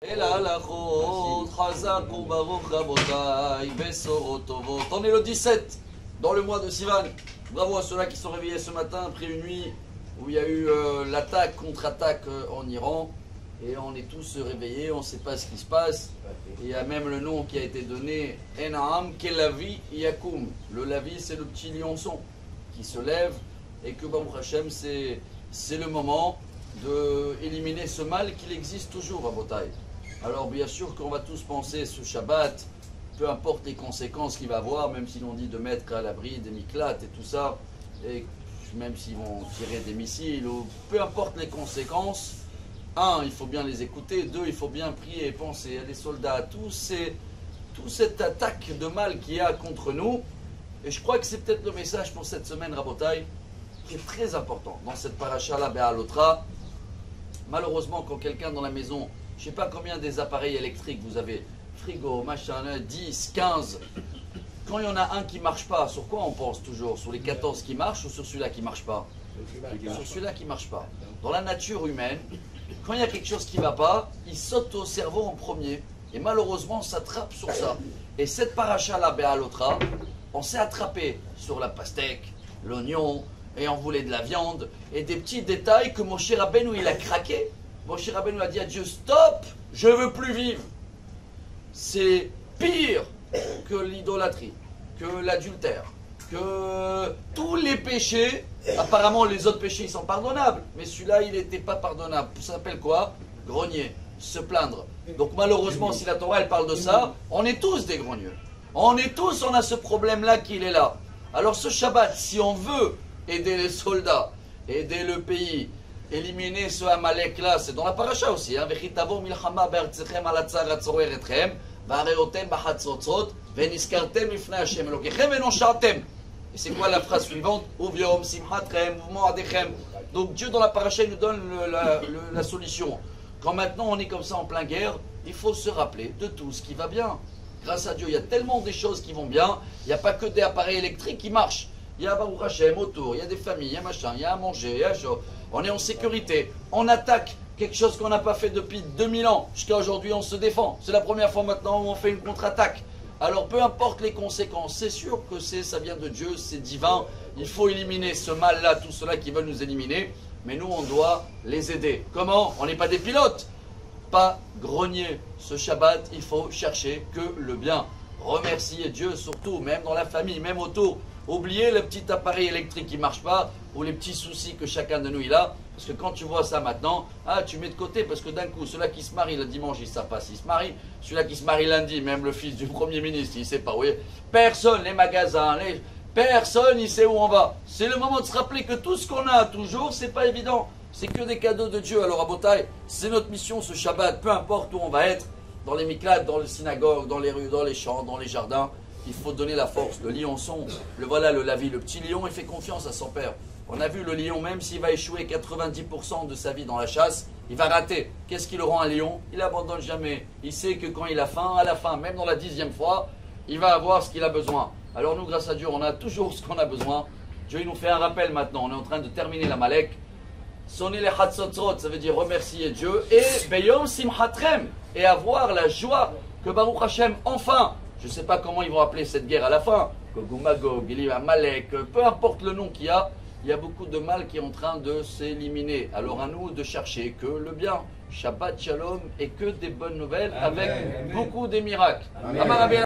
On est le 17 dans le mois de Sivan. Bravo à ceux-là qui sont réveillés ce matin après une nuit où il y a eu l'attaque, contre-attaque en Iran. Et on est tous réveillés, on ne sait pas ce qui se passe. Et il y a même le nom qui a été donné, Enam Kelavi Yakum. Le Lavi, c'est le petit lionçon qui se lève. Et que Baruch Hashem, c'est le moment d'éliminer ce mal qu'il existe toujours à Botaï. Alors bien sûr qu'on va tous penser ce Shabbat, peu importe les conséquences qu'il va avoir, même si l'on dit de mettre à l'abri des miklates et tout ça, et même s'ils vont tirer des missiles, ou peu importe les conséquences, un, il faut bien les écouter, deux, il faut bien prier et penser à des soldats, toute cette attaque de mal qu'il y a contre nous. Et je crois que c'est peut-être le message pour cette semaine, Rabotai, qui est très important dans cette paracha-là, Béalotra. Malheureusement, quand quelqu'un dans la maison, je ne sais pas combien des appareils électriques vous avez, frigo, machin, 10, 15, quand il y en a un qui ne marche pas, sur quoi on pense toujours? Sur les 14 qui marchent ou sur celui-là qui ne marche pas? Sur celui-là qui ne marche pas. Dans la nature humaine, quand il y a quelque chose qui ne va pas, il saute au cerveau en premier. Et malheureusement, on s'attrape sur ça. Et cette paracha-là, Béalotra, on s'est attrapé sur la pastèque, l'oignon, et on voulait de la viande, et des petits détails que Moshe Rabbeinu, il a craqué. Moshe Rabbeinu a dit à Dieu, stop, je ne veux plus vivre. C'est pire que l'idolâtrie, que l'adultère, que tous les péchés. Apparemment, les autres péchés, ils sont pardonnables, mais celui-là, il n'était pas pardonnable. Ça s'appelle quoi? Grogner, se plaindre. Donc malheureusement, si la Torah, elle parle de ça, on est tous des grogneux. On a ce problème-là qu'il est là. Alors ce Shabbat, si on veut aider les soldats, aider le pays, éliminer ce Amalek-là, c'est dans la paracha aussi. Hein? Et c'est quoi la phrase suivante? Donc Dieu dans la paracha nous donne la solution. Quand maintenant on est comme ça en plein guerre, il faut se rappeler de tout ce qui va bien. Grâce à Dieu, il y a tellement des choses qui vont bien. Il n'y a pas que des appareils électriques qui marchent. Il y a Baruch Hashem autour, il y a des familles, il y a machin, il y a à manger, il y a chaud. On est en sécurité. On attaque quelque chose qu'on n'a pas fait depuis 2000 ans. Jusqu'à aujourd'hui, on se défend. C'est la première fois maintenant où on fait une contre-attaque. Alors peu importe les conséquences, c'est sûr que ça vient de Dieu, c'est divin. Il faut éliminer ce mal-là, tout cela qui veulent nous éliminer. Mais nous, on doit les aider. Comment? On n'est pas des pilotes. Pas grogner. Ce Shabbat, il faut chercher que le bien. Remercier Dieu surtout, même dans la famille, même autour. Oubliez le petit appareil électrique qui ne marche pas ou les petits soucis que chacun de nous il a. Parce que quand tu vois ça maintenant, tu mets de côté parce que d'un coup, ceux-là qui se marient le dimanche, ils ne savent pas s'ils se marient. Celui-là qui se marie lundi, même le fils du Premier ministre, il ne sait pas où il est. Personne, les magasins, personne, il sait où on va. C'est le moment de se rappeler que tout ce qu'on a toujours, c'est pas évident. C'est que des cadeaux de Dieu. Alors à Botaï, c'est notre mission ce Shabbat, peu importe où on va être, dans les miklats, dans les synagogues, dans les rues, dans les champs, dans les jardins. Il faut donner la force. Le lionçon, voilà le Lavi, le petit lion, il fait confiance à son père. On a vu le lion, même s'il va échouer 90% de sa vie dans la chasse, il va rater. Qu'est-ce qui le rend un lion? Il n'abandonne jamais. Il sait que quand il a faim, à la fin, même dans la 10e fois, il va avoir ce qu'il a besoin. Alors nous, grâce à Dieu, on a toujours ce qu'on a besoin. Dieu il nous fait un rappel maintenant. On est en train de terminer la Malek. Sonner les Hatzotzot, ça veut dire remercier Dieu. Et Beyom Simchatrem, et avoir la joie que Baruch Hashem, enfin, je ne sais pas comment ils vont appeler cette guerre à la fin, Gog Magog, Amalek, peu importe le nom qu'il y a beaucoup de mal qui est en train de s'éliminer. Alors à nous de chercher que le bien. Shabbat Shalom et que des bonnes nouvelles. Amen. Avec beaucoup des miracles. Amen.